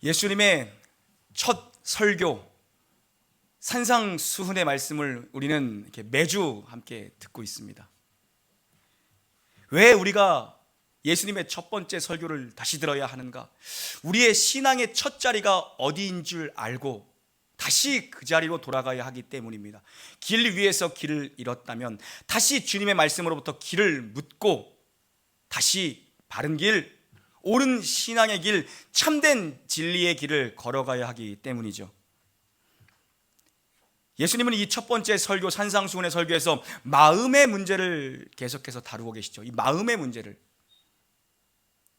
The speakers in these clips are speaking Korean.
예수님의 첫 설교 산상수훈의 말씀을 우리는 이렇게 매주 함께 듣고 있습니다. 왜 우리가 예수님의 첫 번째 설교를 다시 들어야 하는가? 우리의 신앙의 첫 자리가 어디인 줄 알고 다시 그 자리로 돌아가야 하기 때문입니다. 길 위에서 길을 잃었다면 다시 주님의 말씀으로부터 길을 묻고 다시 바른 길, 옳은 신앙의 길, 참된 진리의 길을 걸어가야 하기 때문이죠. 예수님은 이 첫 번째 설교 산상수훈의 설교에서 마음의 문제를 계속해서 다루고 계시죠. 이 마음의 문제를.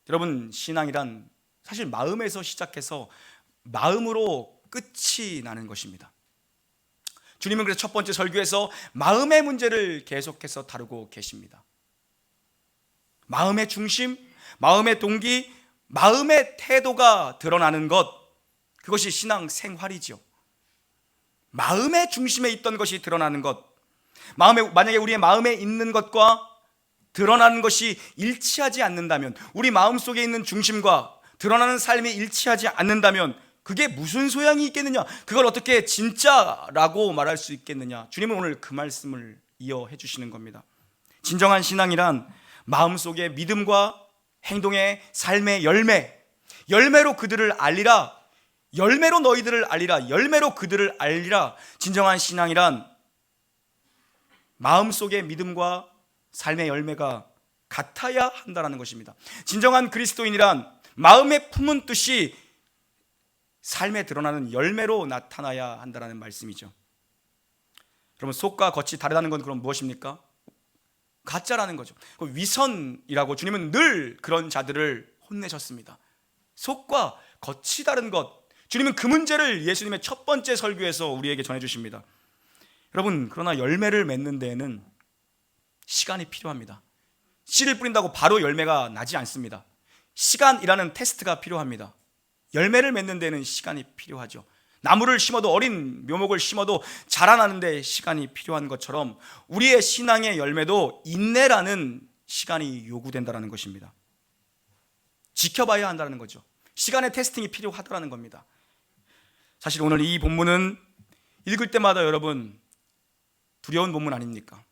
여러분, 신앙이란 사실 마음에서 시작해서 마음으로 끝이 나는 것입니다. 주님은 그래서 첫 번째 설교에서 마음의 문제를 계속해서 다루고 계십니다. 마음의 중심, 마음의 동기, 마음의 태도가 드러나는 것, 그것이 신앙 생활이죠. 마음의 중심에 있던 것이 드러나는 것, 만약에 우리의 마음에 있는 것과 드러나는 것이 일치하지 않는다면, 우리 마음속에 있는 중심과 드러나는 삶이 일치하지 않는다면 그게 무슨 소양이 있겠느냐? 그걸 어떻게 진짜라고 말할 수 있겠느냐? 주님은 오늘 그 말씀을 이어해 주시는 겁니다. 진정한 신앙이란 마음속의 믿음과 행동의 삶의 열매로 그들을 알리라, 열매로 너희들을 알리라, 열매로 그들을 알리라. 진정한 신앙이란 마음속의 믿음과 삶의 열매가 같아야 한다는 것입니다. 진정한 그리스도인이란 마음에 품은 뜻이 삶에 드러나는 열매로 나타나야 한다는 말씀이죠. 그러면 속과 겉이 다르다는 건 그럼 무엇입니까? 가짜라는 거죠. 위선이라고 주님은 늘 그런 자들을 혼내셨습니다. 속과 겉이 다른 것, 주님은 그 문제를 예수님의 첫 번째 설교에서 우리에게 전해주십니다. 여러분, 그러나 열매를 맺는 데에는 시간이 필요합니다. 씨를 뿌린다고 바로 열매가 나지 않습니다. 시간이라는 테스트가 필요합니다. 열매를 맺는 데는 시간이 필요하죠. 나무를 심어도, 어린 묘목을 심어도 자라나는데 시간이 필요한 것처럼 우리의 신앙의 열매도 인내라는 시간이 요구된다는 것입니다. 지켜봐야 한다는 거죠. 시간의 테스팅이 필요하다는 겁니다. 사실 오늘 이 본문은 읽을 때마다 여러분 두려운 본문 아닙니까?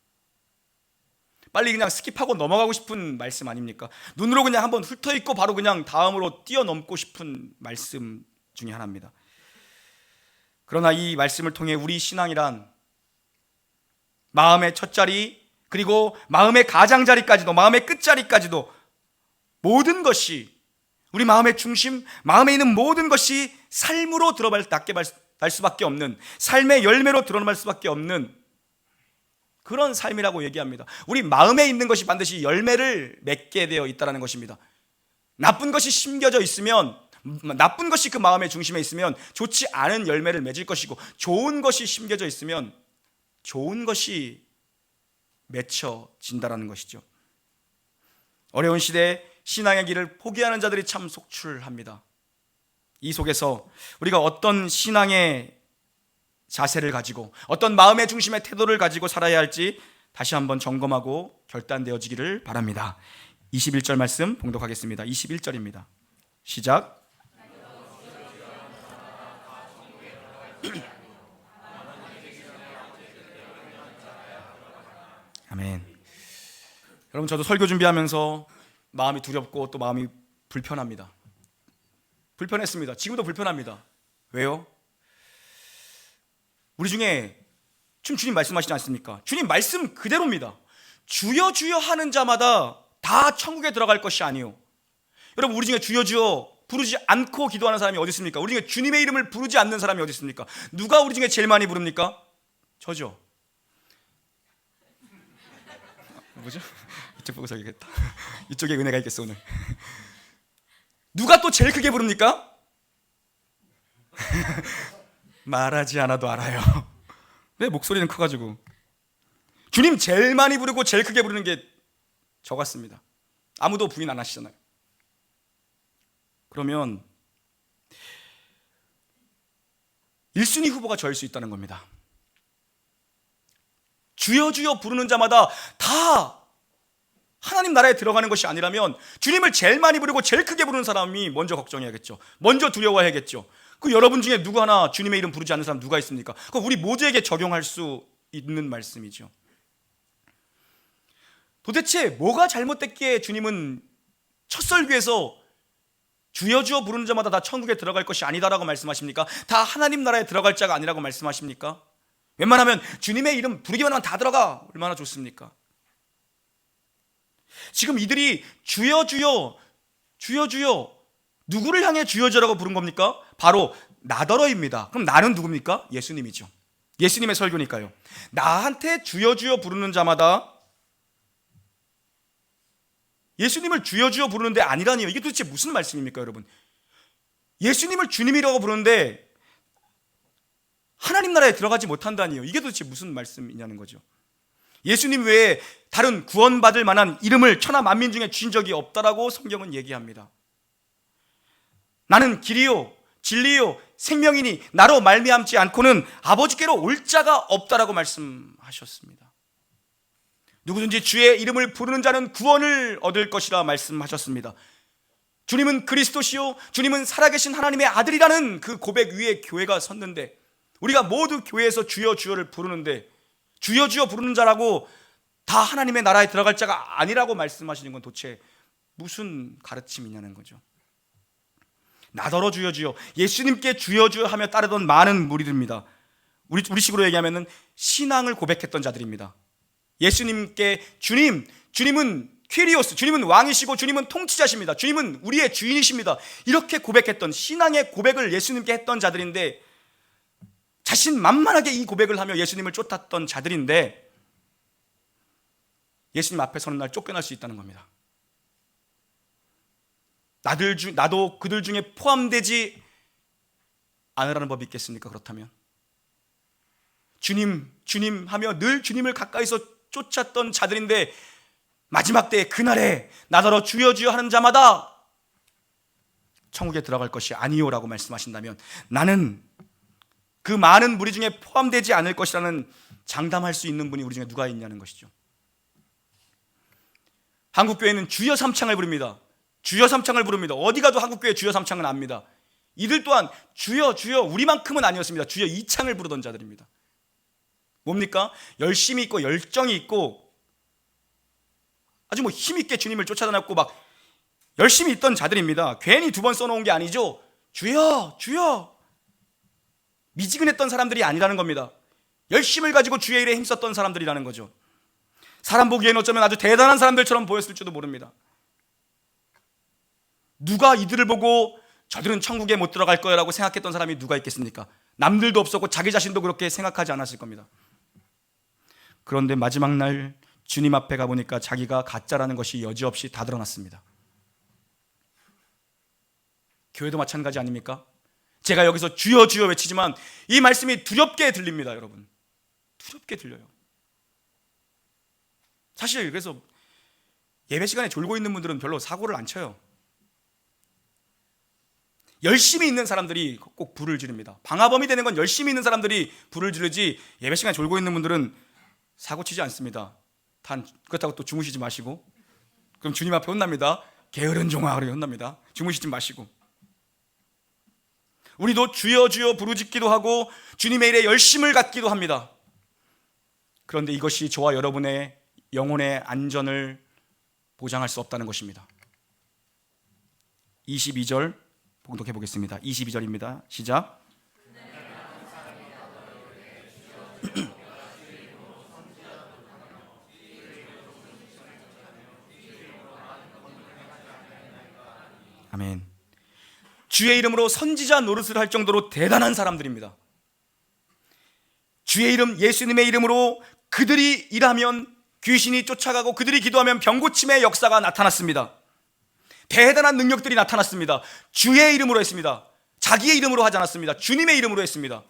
빨리 그냥 스킵하고 넘어가고 싶은 말씀 아닙니까? 눈으로 그냥 한번 훑어있고 바로 그냥 다음으로 뛰어넘고 싶은 말씀 중에 하나입니다. 그러나 이 말씀을 통해 우리 신앙이란 마음의 첫 자리, 그리고 마음의 가장자리까지도, 마음의 끝자리까지도 모든 것이, 우리 마음의 중심, 마음에 있는 모든 것이 삶으로 닿게 날 수밖에 없는, 삶의 열매로 드러날 수밖에 없는 그런 삶이라고 얘기합니다. 우리 마음에 있는 것이 반드시 열매를 맺게 되어 있다는 것입니다. 나쁜 것이 심겨져 있으면, 나쁜 것이 그 마음의 중심에 있으면 좋지 않은 열매를 맺을 것이고, 좋은 것이 심겨져 있으면 좋은 것이 맺혀진다는 것이죠. 어려운 시대에 신앙의 길을 포기하는 자들이 참 속출합니다. 이 속에서 우리가 어떤 신앙의 자세를 가지고, 어떤 마음의 중심의 태도를 가지고 살아야 할지 다시 한번 점검하고 결단되어지기를 바랍니다. 21절 말씀 봉독하겠습니다. 21절입니다. 시작. 아멘. 여러분, 저도 설교 준비하면서 마음이 두렵고 또 마음이 불편합니다. 불편했습니다. 지금도 불편합니다. 왜요? 우리 중에 지금 주님 말씀하시지 않습니까? 주님 말씀 그대로입니다. 주여 주여 하는 자마다 다 천국에 들어갈 것이 아니요. 여러분, 우리 중에 주여 주여 부르지 않고 기도하는 사람이 어디 있습니까? 우리 중에 주님의 이름을 부르지 않는 사람이 어디 있습니까? 누가 우리 중에 제일 많이 부릅니까? 저죠. 뭐죠? 이쪽 보고 서야겠다. 이쪽에 은혜가 있겠어 오늘. 누가 또 제일 크게 부릅니까? 말하지 않아도 알아요. 내 목소리는 커가지고. 주님 제일 많이 부르고 제일 크게 부르는 게 저 같습니다. 아무도 부인 안 하시잖아요. 그러면 1순위 후보가 저일 수 있다는 겁니다. 주여 주여 부르는 자마다 다 하나님 나라에 들어가는 것이 아니라면 주님을 제일 많이 부르고 제일 크게 부르는 사람이 먼저 걱정해야겠죠. 먼저 두려워해야겠죠. 그 여러분 중에 누구 하나 주님의 이름 부르지 않는 사람 누가 있습니까? 그 우리 모두에게 적용할 수 있는 말씀이죠. 도대체 뭐가 잘못됐기에 주님은 첫 설교에서 주여 주여 부르는 자마다 다 천국에 들어갈 것이 아니다라고 말씀하십니까? 다 하나님 나라에 들어갈 자가 아니라고 말씀하십니까? 웬만하면 주님의 이름 부르기만 하면 다 들어가, 얼마나 좋습니까? 지금 이들이 주여 주여 주여 주여, 누구를 향해 주여 주여라고 부른 겁니까? 바로 나더러입니다. 그럼 나는 누굽니까? 예수님이죠. 예수님의 설교니까요. 나한테 주여 주여 부르는 자마다, 예수님을 주여 주여 부르는데 아니라니요. 이게 도대체 무슨 말씀입니까, 여러분? 예수님을 주님이라고 부르는데 하나님 나라에 들어가지 못한다니요. 이게 도대체 무슨 말씀이냐는 거죠. 예수님 외에 다른 구원받을 만한 이름을 천하 만민 중에 주신 적이 없다라고 성경은 얘기합니다. 나는 길이요 진리요 생명이니 나로 말미암지 않고는 아버지께로 올 자가 없다라고 말씀하셨습니다. 누구든지 주의 이름을 부르는 자는 구원을 얻을 것이라 말씀하셨습니다. 주님은 그리스도시요 주님은 살아계신 하나님의 아들이라는 그 고백 위에 교회가 섰는데, 우리가 모두 교회에서 주여 주여를 부르는데 주여 주여 부르는 자라고 다 하나님의 나라에 들어갈 자가 아니라고 말씀하시는 건 도대체 무슨 가르침이냐는 거죠. 나더러 주여 주여, 예수님께 주여 주여 하며 따르던 많은 무리들입니다. 우리식으로 얘기하면 신앙을 고백했던 자들입니다. 예수님께 주님은 퀴리오스, 주님은 왕이시고 주님은 통치자십니다. 주님은 우리의 주인이십니다. 이렇게 고백했던, 신앙의 고백을 예수님께 했던 자들인데, 자신만만하게 이 고백을 하며 예수님을 쫓았던 자들인데, 예수님 앞에 서는 날 쫓겨날 수 있다는 겁니다. 나도 그들 중에 포함되지 않으라는 법이 있겠습니까? 그렇다면 주님 하며 늘 주님을 가까이서 쫓았던 자들인데, 마지막 때의 그날에 나더러 주여 주여 하는 자마다 천국에 들어갈 것이 아니요라고 말씀하신다면, 나는 그 많은 무리 중에 포함되지 않을 것이라는 장담할 수 있는 분이 우리 중에 누가 있냐는 것이죠. 한국교회는 주여 삼창을 부릅니다. 주여 삼창을 부릅니다. 어디 가도 한국교회 주여 삼창은 압니다. 이들 또한 주여 주여 우리만큼은 아니었습니다. 주여 이창을 부르던 자들입니다. 뭡니까? 열심이 있고 열정이 있고 아주 힘있게 주님을 쫓아다녔고 막 열심히 있던 자들입니다. 괜히 두 번 써놓은 게 아니죠. 주여 주여, 미지근했던 사람들이 아니라는 겁니다. 열심을 가지고 주의 일에 힘썼던 사람들이라는 거죠. 사람 보기에는 어쩌면 아주 대단한 사람들처럼 보였을지도 모릅니다. 누가 이들을 보고 저들은 천국에 못 들어갈 거라고 생각했던 사람이 누가 있겠습니까? 남들도 없었고 자기 자신도 그렇게 생각하지 않았을 겁니다. 그런데 마지막 날 주님 앞에 가보니까 자기가 가짜라는 것이 여지없이 다 드러났습니다. 교회도 마찬가지 아닙니까? 제가 여기서 주여 주여 외치지만 이 말씀이 두렵게 들립니다, 여러분. 두렵게 들려요. 사실 그래서 예배 시간에 졸고 있는 분들은 별로 사고를 안 쳐요. 열심히 있는 사람들이 꼭 불을 지릅니다. 방화범이 되는 건 열심히 있는 사람들이 불을 지르지, 예배 시간에 졸고 있는 분들은 사고 치지 않습니다. 단 그렇다고 또 주무시지 마시고, 그럼 주님 앞에 혼납니다. 게으른 종아, 그러게 혼납니다. 주무시지 마시고. 우리도 주여 주여 부르짖기도 하고 주님의 일에 열심을 갖기도 합니다. 그런데 이것이 저와 여러분의 영혼의 안전을 보장할 수 없다는 것입니다. 22절 봉독해 보겠습니다. 22절입니다. 시작. 아멘. 주의 이름으로 선지자 노릇을 할 정도로 대단한 사람들입니다. 주의 이름, 예수님의 이름으로 그들이 일하면 귀신이 쫓아가고 그들이 기도하면 병고침의 역사가 나타났습니다. 대단한 능력들이 나타났습니다. 주의 이름으로 했습니다. 자기의 이름으로 하지 않았습니다. 주님의 이름으로 했습니다.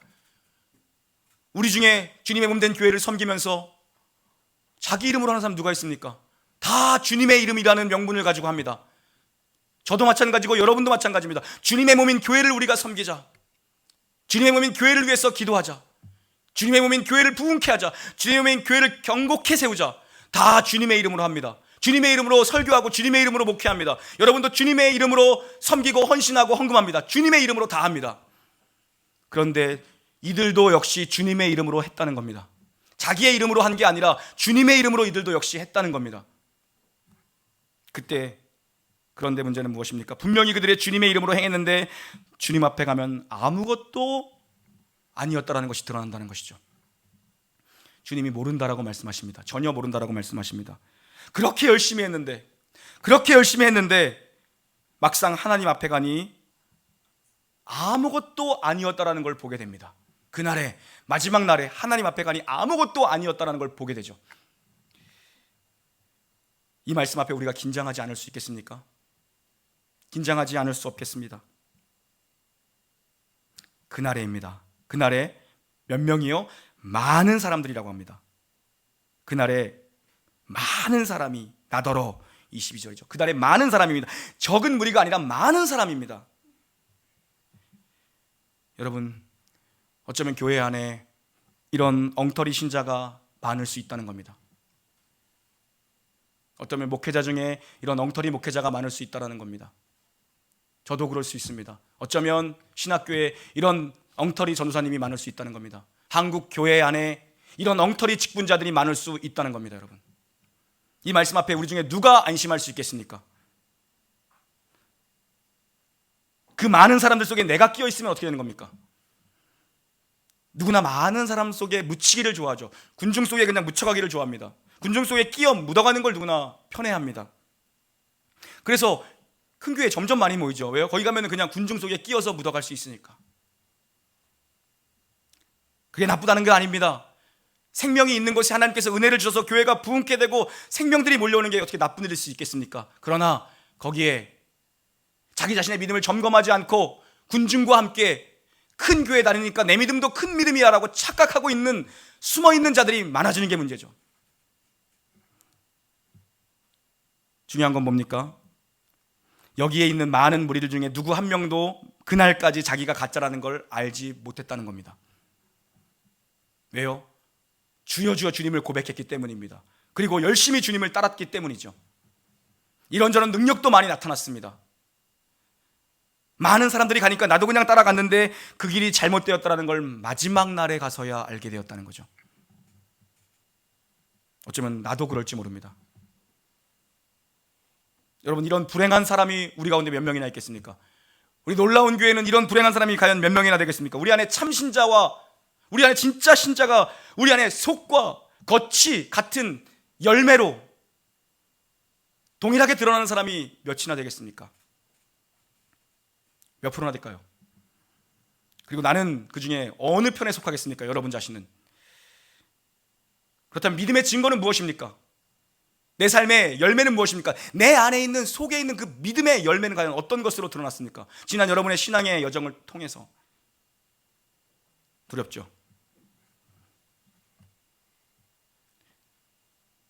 우리 중에 주님의 몸 된 교회를 섬기면서 자기 이름으로 하는 사람 누가 있습니까? 다 주님의 이름이라는 명분을 가지고 합니다. 저도 마찬가지고 여러분도 마찬가지입니다. 주님의 몸인 교회를 우리가 섬기자. 주님의 몸인 교회를 위해서 기도하자. 주님의 몸인 교회를 부흥케 하자. 주님의 몸인 교회를 경고케 세우자. 다 주님의 이름으로 합니다. 주님의 이름으로 설교하고 주님의 이름으로 목회합니다. 여러분도 주님의 이름으로 섬기고 헌신하고 헌금합니다. 주님의 이름으로 다 합니다. 그런데 이들도 역시 주님의 이름으로 했다는 겁니다. 자기의 이름으로 한 게 아니라 주님의 이름으로 이들도 역시 했다는 겁니다. 그때 그런데 문제는 무엇입니까? 분명히 그들의 주님의 이름으로 행했는데 주님 앞에 가면 아무것도 아니었다라는 것이 드러난다는 것이죠. 주님이 모른다라고 말씀하십니다. 전혀 모른다라고 말씀하십니다. 그렇게 열심히 했는데 막상 하나님 앞에 가니 아무것도 아니었다라는 걸 보게 됩니다. 그날에, 마지막 날에 하나님 앞에 가니 아무것도 아니었다라는 걸 보게 되죠. 이 말씀 앞에 우리가 긴장하지 않을 수 있겠습니까? 긴장하지 않을 수 없겠습니다. 그날에입니다. 그날에 몇 명이요? 많은 사람들이라고 합니다. 그날에 많은 사람이 나더러, 22절이죠. 그날에 많은 사람입니다. 적은 무리가 아니라 많은 사람입니다. 여러분, 어쩌면 교회 안에 이런 엉터리 신자가 많을 수 있다는 겁니다. 어쩌면 목회자 중에 이런 엉터리 목회자가 많을 수 있다는 겁니다. 저도 그럴 수 있습니다. 어쩌면 신학교에 이런 엉터리 전도사님이 많을 수 있다는 겁니다. 한국 교회 안에 이런 엉터리 직분자들이 많을 수 있다는 겁니다. 여러분, 이 말씀 앞에 우리 중에 누가 안심할 수 있겠습니까? 그 많은 사람들 속에 내가 끼어 있으면 어떻게 되는 겁니까? 누구나 많은 사람 속에 묻히기를 좋아하죠. 군중 속에 그냥 묻혀가기를 좋아합니다. 군중 속에 끼어 묻어가는 걸 누구나 편해합니다. 그래서 큰 교회 점점 많이 모이죠. 왜요? 거기 가면 그냥 군중 속에 끼어서 묻어갈 수 있으니까. 그게 나쁘다는 게 아닙니다. 생명이 있는 곳에 하나님께서 은혜를 주셔서 교회가 부흥케 되고 생명들이 몰려오는 게 어떻게 나쁜 일일 수 있겠습니까? 그러나 거기에 자기 자신의 믿음을 점검하지 않고 군중과 함께 큰 교회 다니니까 내 믿음도 큰 믿음이야 라고 착각하고 있는, 숨어있는 자들이 많아지는 게 문제죠. 중요한 건 뭡니까? 여기에 있는 많은 무리들 중에 누구 한 명도 그날까지 자기가 가짜라는 걸 알지 못했다는 겁니다. 왜요? 주여 주여 주님을 고백했기 때문입니다. 그리고 열심히 주님을 따랐기 때문이죠. 이런저런 능력도 많이 나타났습니다. 많은 사람들이 가니까 나도 그냥 따라갔는데 그 길이 잘못되었다는 걸 마지막 날에 가서야 알게 되었다는 거죠. 어쩌면 나도 그럴지 모릅니다. 여러분, 이런 불행한 사람이 우리 가운데 몇 명이나 있겠습니까? 우리 놀라운 교회는 이런 불행한 사람이 과연 몇 명이나 되겠습니까? 우리 안에 참신자와 우리 안에 진짜 신자가 우리 안에 속과 겉이 같은 열매로 동일하게 드러나는 사람이 몇이나 되겠습니까? 몇 프로나 될까요? 그리고 나는 그 중에 어느 편에 속하겠습니까? 여러분 자신은. 그렇다면 믿음의 증거는 무엇입니까? 내 삶의 열매는 무엇입니까? 내 안에 있는, 속에 있는 그 믿음의 열매는 과연 어떤 것으로 드러났습니까? 지난 여러분의 신앙의 여정을 통해서. 두렵죠?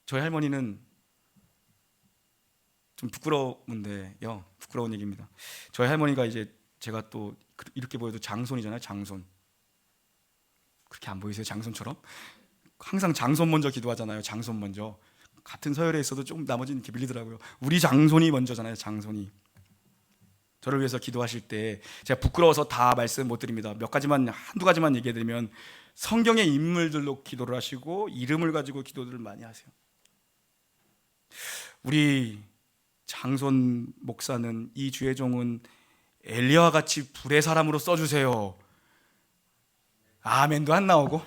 저희 할머니는 좀 부끄러운데요. 부끄러운 얘기입니다. 저희 할머니가 이제 제가 또 이렇게 보여도 장손이잖아요. 장손. 그렇게 안 보이세요? 장손처럼? 항상 장손 먼저 기도하잖아요. 장손 먼저. 같은 서열에 있어도 조금 나머지는 이렇게 밀리더라고요. 우리 장손이 먼저잖아요. 장손이. 저를 위해서 기도하실 때 제가 부끄러워서 다 말씀 못 드립니다. 몇 가지만, 한두 가지만 얘기해 드리면 성경의 인물들로 기도를 하시고 이름을 가지고 기도들을 많이 하세요. 우리 장손 목사는, 이 주의 종은 엘리야와 같이 불의 사람으로 써주세요. 아멘도 안 나오고.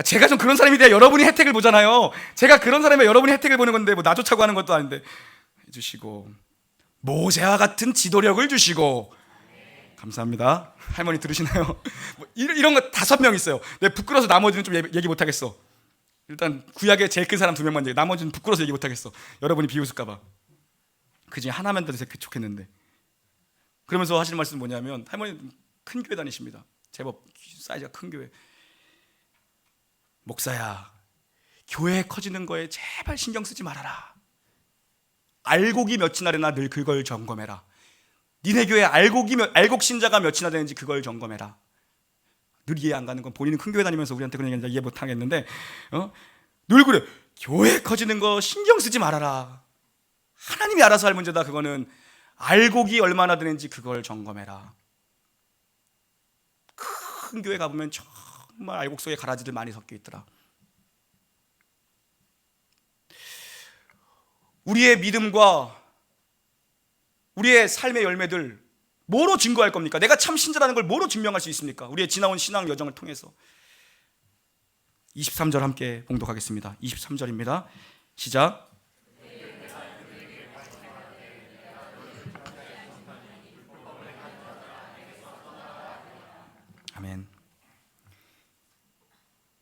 제가 좀 그런 사람이 돼야 여러분이 혜택을 보잖아요. 제가 그런 사람이면 여러분이 혜택을 보는 건데 뭐 나 좋자고 하는 것도 아닌데 해주시고, 모세와 같은 지도력을 주시고. 감사합니다. 할머니 들으시나요? 뭐 이런 거 5명 있어요. 내가 부끄러워서 나머지는 좀 얘기 못하겠어. 일단 구약에 제일 큰 사람 2명만 얘기해. 나머지는 부끄러워서 얘기 못하겠어. 여러분이 비웃을까 봐. 그 중에 하나만 더 좋겠는데. 그러면서 하시는 말씀은 뭐냐면, 할머니 큰 교회 다니십니다. 제법 사이즈가 큰 교회. 목사야, 교회 커지는 거에 제발 신경 쓰지 말아라. 알곡이 몇이나 되나 늘 그걸 점검해라. 니네 교회 알곡 신자가 몇이나 되는지 그걸 점검해라. 늘 이해 안 가는 건, 본인은 큰 교회 다니면서 우리한테 그런 얘기 이해 못 하겠는데, 늘 그래. 교회 커지는 거 신경 쓰지 말아라. 하나님이 알아서 할 문제다. 그거는 알곡이 얼마나 되는지 그걸 점검해라. 큰 교회 가보면 정말 알곡 속에 가라지들 많이 섞여 있더라. 우리의 믿음과 우리의 삶의 열매들 뭐로 증거할 겁니까? 내가 참 신자라는 걸 뭐로 증명할 수 있습니까? 우리의 지나온 신앙 여정을 통해서. 23절 함께 봉독하겠습니다. 23절입니다. 시작. 아멘.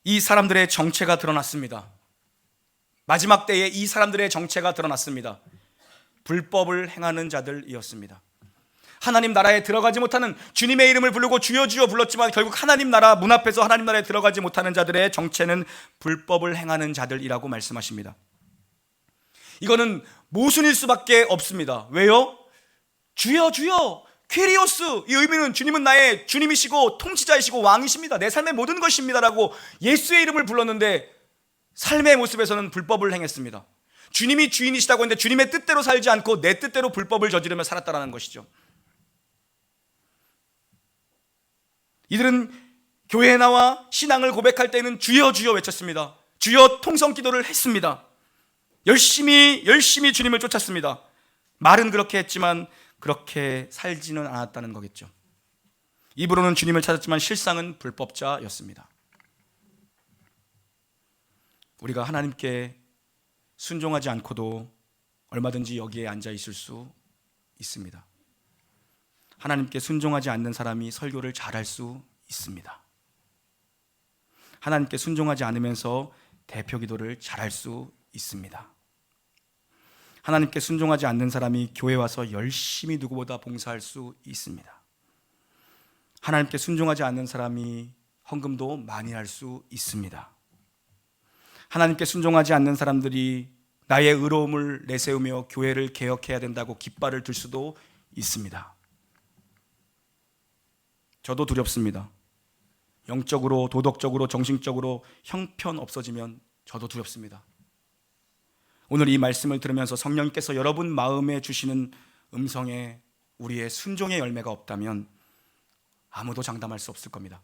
이 사람들의 정체가 드러났습니다. 마지막 때에 이 사람들의 정체가 드러났습니다. 불법을 행하는 자들이었습니다. 하나님 나라에 들어가지 못하는, 주님의 이름을 부르고 주여 주여 불렀지만 결국 하나님 나라 문 앞에서 하나님 나라에 들어가지 못하는 자들의 정체는 불법을 행하는 자들이라고 말씀하십니다. 이거는 모순일 수밖에 없습니다. 왜요? 주여 주여 퀴리오스, 이 의미는 주님은 나의 주님이시고 통치자이시고 왕이십니다. 내 삶의 모든 것입니다라고 예수의 이름을 불렀는데 삶의 모습에서는 불법을 행했습니다. 주님이 주인이시다고 했는데 주님의 뜻대로 살지 않고 내 뜻대로 불법을 저지르며 살았다는 것이죠. 이들은 교회에 나와 신앙을 고백할 때는 주여 주여 외쳤습니다. 주여 통성 기도를 했습니다. 열심히 주님을 쫓았습니다. 말은 그렇게 했지만 그렇게 살지는 않았다는 거겠죠. 입으로는 주님을 찾았지만 실상은 불법자였습니다. 우리가 하나님께 순종하지 않고도 얼마든지 여기에 앉아 있을 수 있습니다. 하나님께 순종하지 않는 사람이 설교를 잘할 수 있습니다. 하나님께 순종하지 않으면서 대표 기도를 잘할 수 있습니다. 하나님께 순종하지 않는 사람이 교회 와서 열심히 누구보다 봉사할 수 있습니다. 하나님께 순종하지 않는 사람이 헌금도 많이 할 수 있습니다. 하나님께 순종하지 않는 사람들이 나의 의로움을 내세우며 교회를 개혁해야 된다고 깃발을 들 수도 있습니다. 저도 두렵습니다. 영적으로, 도덕적으로, 정신적으로 형편 없어지면 저도 두렵습니다. 오늘 이 말씀을 들으면서 성령님께서 여러분 마음에 주시는 음성에 우리의 순종의 열매가 없다면 아무도 장담할 수 없을 겁니다.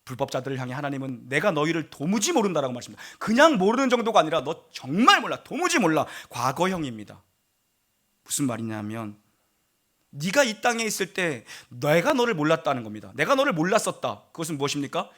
불법자들을 향해 하나님은 내가 너희를 도무지 모른다라고 말씀합니다. 그냥 모르는 정도가 아니라 너 정말 몰라, 도무지 몰라. 과거형입니다. 무슨 말이냐면 네가 이 땅에 있을 때 내가 너를 몰랐다는 겁니다. 내가 너를 몰랐었다. 그것은 무엇입니까?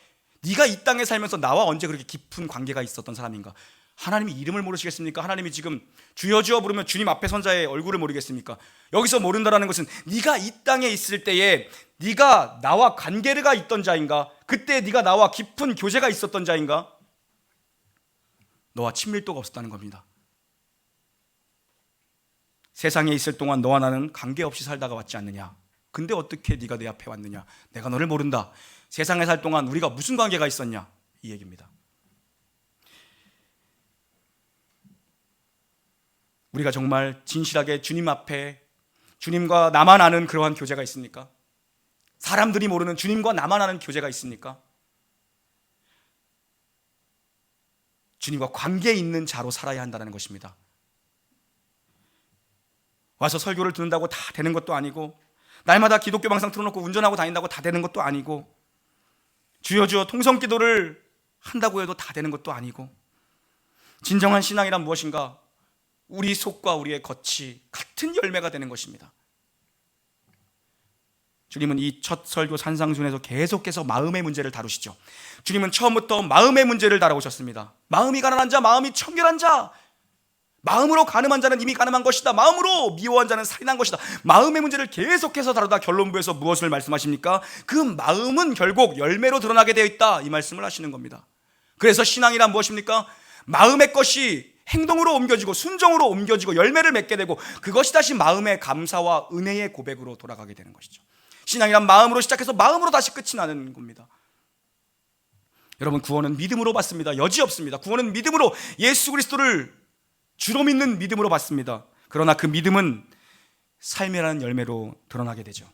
네가 이 땅에 살면서 나와 언제 그렇게 깊은 관계가 있었던 사람인가? 하나님이 이름을 모르시겠습니까? 하나님이 지금 주여 주여 부르면 주님 앞에 선 자의 얼굴을 모르겠습니까? 여기서 모른다라는 것은 네가 이 땅에 있을 때에 네가 나와 관계가 있던 자인가? 그때 네가 나와 깊은 교제가 있었던 자인가? 너와 친밀도가 없었다는 겁니다. 세상에 있을 동안 너와 나는 관계없이 살다가 왔지 않느냐? 근데 어떻게 네가 내 앞에 왔느냐? 내가 너를 모른다. 세상에 살 동안 우리가 무슨 관계가 있었냐? 이 얘기입니다. 우리가 정말 진실하게 주님 앞에 주님과 나만 아는 그러한 교제가 있습니까? 사람들이 모르는 주님과 나만 아는 교제가 있습니까? 주님과 관계 있는 자로 살아야 한다는 것입니다. 와서 설교를 듣는다고 다 되는 것도 아니고, 날마다 기독교 방송 틀어놓고 운전하고 다닌다고 다 되는 것도 아니고, 주여 주여 통성 기도를 한다고 해도 다 되는 것도 아니고, 진정한 신앙이란 무엇인가? 우리 속과 우리의 겉이 같은 열매가 되는 것입니다. 주님은 이 첫 설교 산상순에서 계속해서 마음의 문제를 다루시죠. 주님은 처음부터 마음의 문제를 다루셨습니다. 마음이 가난한 자, 마음이 청결한 자, 마음으로 가늠한 자는 이미 가늠한 것이다. 마음으로 미워한 자는 살인한 것이다. 마음의 문제를 계속해서 다루다 결론부에서 무엇을 말씀하십니까? 그 마음은 결국 열매로 드러나게 되어 있다, 이 말씀을 하시는 겁니다. 그래서 신앙이란 무엇입니까? 마음의 것이 행동으로 옮겨지고 순종으로 옮겨지고 열매를 맺게 되고, 그것이 다시 마음의 감사와 은혜의 고백으로 돌아가게 되는 것이죠. 신앙이란 마음으로 시작해서 마음으로 다시 끝이 나는 겁니다. 여러분, 구원은 믿음으로 받습니다. 여지 없습니다. 구원은 믿음으로, 예수 그리스도를 주로 믿는 믿음으로 받습니다. 그러나 그 믿음은 삶이라는 열매로 드러나게 되죠.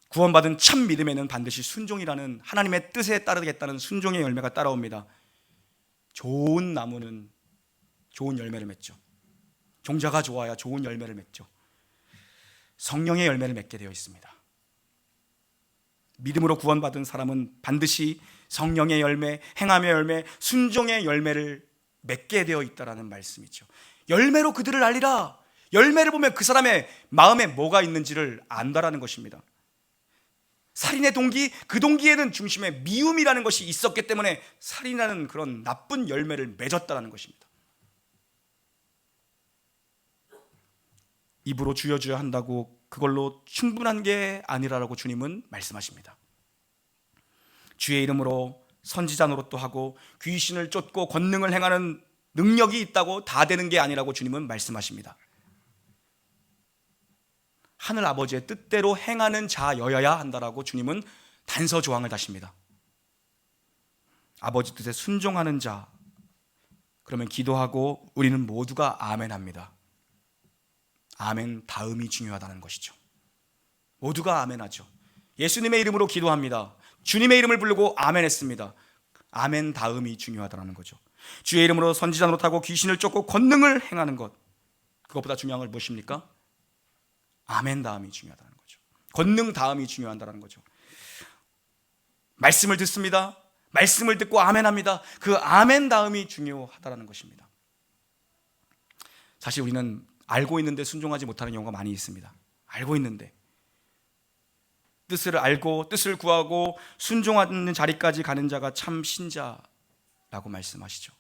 구원받은 참 믿음에는 반드시 순종이라는, 하나님의 뜻에 따르겠다는 순종의 열매가 따라옵니다. 좋은 나무는 좋은 열매를 맺죠. 종자가 좋아야 좋은 열매를 맺죠. 성령의 열매를 맺게 되어 있습니다. 믿음으로 구원받은 사람은 반드시 성령의 열매, 행함의 열매, 순종의 열매를 맺게 되어 있다는 말씀이죠. 열매로 그들을 알리라. 열매를 보면 그 사람의 마음에 뭐가 있는지를 안다라는 것입니다. 살인의 동기, 그 동기에는 중심에 미움이라는 것이 있었기 때문에 살인하는 그런 나쁜 열매를 맺었다는 것입니다. 입으로 주여 주여 한다고 그걸로 충분한 게 아니라고 주님은 말씀하십니다. 주의 이름으로 선지자 노릇도 하고 귀신을 쫓고 권능을 행하는 능력이 있다고 다 되는 게 아니라고 주님은 말씀하십니다. 하늘 아버지의 뜻대로 행하는 자여야 한다라고 주님은 단서 조항을 다십니다. 아버지 뜻에 순종하는 자, 그러면 기도하고 우리는 모두가 아멘 합니다. 아멘 다음이 중요하다는 것이죠. 모두가 아멘 하죠. 예수님의 이름으로 기도합니다. 주님의 이름을 부르고 아멘 했습니다. 아멘 다음이 중요하다는 거죠. 주의 이름으로 선지자 노릇하고 귀신을 쫓고 권능을 행하는 것, 그것보다 중요한 걸 무엇입니까? 아멘 다음이 중요하다는 거죠. 권능 다음이 중요하다는 거죠. 말씀을 듣습니다. 말씀을 듣고 아멘합니다. 그 아멘 다음이 중요하다는 것입니다. 사실 우리는 알고 있는데 순종하지 못하는 경우가 많이 있습니다. 알고 있는데 뜻을 알고 뜻을 구하고 순종하는 자리까지 가는 자가 참 신자라고 말씀하시죠.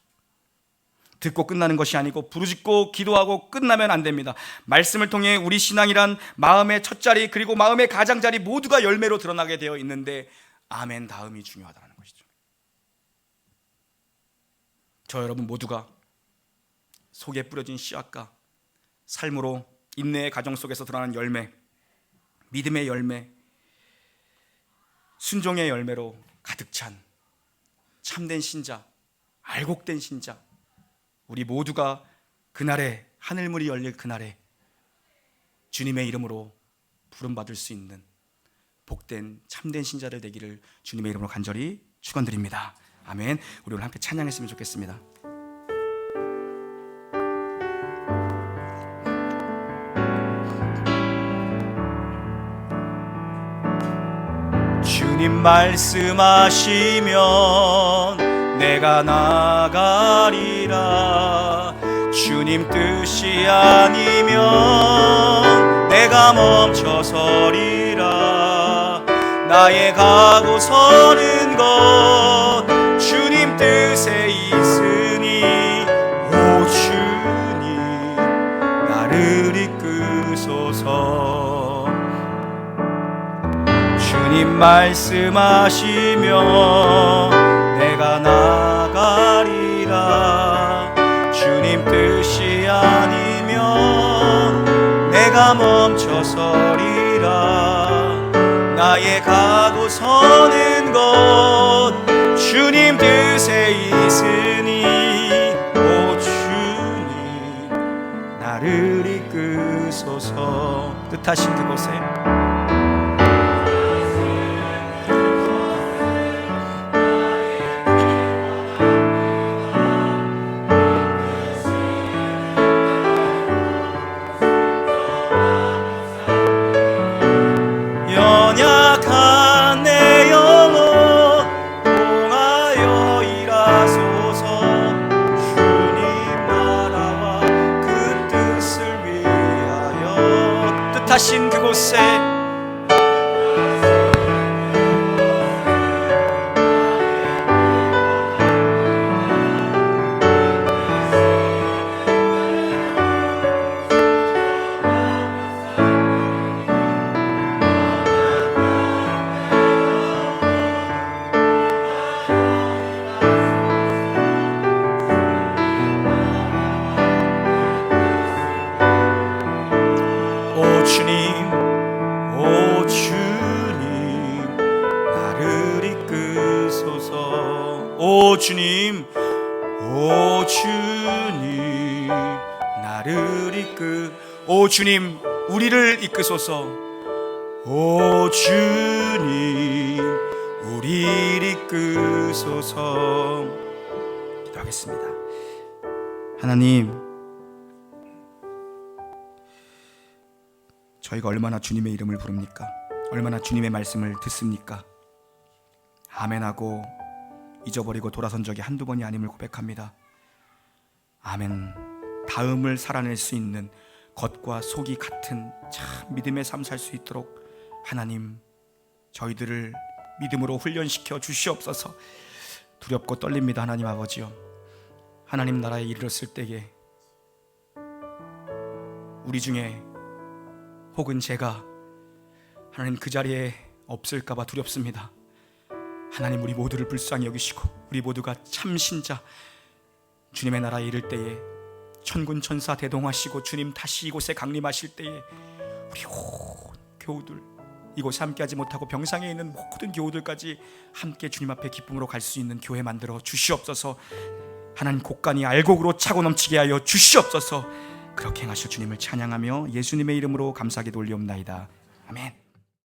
듣고 끝나는 것이 아니고 부르짖고 기도하고 끝나면 안 됩니다. 말씀을 통해 우리 신앙이란 마음의 첫자리 그리고 마음의 가장자리 모두가 열매로 드러나게 되어 있는데 아멘 다음이 중요하다는 것이죠. 저 여러분 모두가 속에 뿌려진 씨앗과 삶으로 인내의 가정 속에서 드러나는 열매, 믿음의 열매, 순종의 열매로 가득 찬 참된 신자, 알곡된 신자, 우리 모두가 그날에 하늘문이 열릴 그날에 주님의 이름으로 부름받을 수 있는 복된 참된 신자들 되기를 주님의 이름으로 간절히 축원드립니다. 아멘. 우리 오늘 함께 찬양했으면 좋겠습니다. 주님 말씀하시면 내가 나가리라. 주님 뜻이 아니면 내가 멈춰서리라. 나의 가고 서는 것 주님 뜻에 있으니 오 주님 나를 이끄소서. 주님 말씀하시면 내가 나가리라. 주님 뜻이 아니면 내가 멈춰서리라. 나의 가고 서는 것 주님 뜻에 있으니 오 주님 나를 이끄소서. 뜻하신 그곳에 연약한 내 영혼 통하여 일하소서. 주님 나라와 그 뜻을 위하여 뜻하신 그곳에 오 주님 나를 이끄소서. 오 주님 나를 오 주님 우리를 이끄소서. 오 주님 우리를 이끄소서. 기도하겠습니다. 하나님, 저희가 얼마나 주님의 이름을 부릅니까? 얼마나 주님의 말씀을 듣습니까? 아멘하고 잊어버리고 돌아선 적이 한두 번이 아님을 고백합니다. 아멘. 다음을 살아낼 수 있는 겉과 속이 같은 참 믿음의 삶 살 수 있도록 하나님, 저희들을 믿음으로 훈련시켜 주시옵소서. 두렵고 떨립니다. 하나님 아버지요, 하나님 나라에 이르렀을 때에 우리 중에 혹은 제가 하나님 그 자리에 없을까봐 두렵습니다. 하나님, 우리 모두를 불쌍히 여기시고 우리 모두가 참 신자 주님의 나라에 이를 때에 천군 천사 대동하시고 주님 다시 이곳에 강림하실 때에 우리 온 교우들, 이곳에 함께하지 못하고 병상에 있는 모든 교우들까지 함께 주님 앞에 기쁨으로 갈 수 있는 교회 만들어 주시옵소서. 하나님, 곳간이 알곡으로 차고 넘치게 하여 주시옵소서. 그렇게 행하실 주님을 찬양하며 예수님의 이름으로 감사하게 돌리옵나이다. 아멘.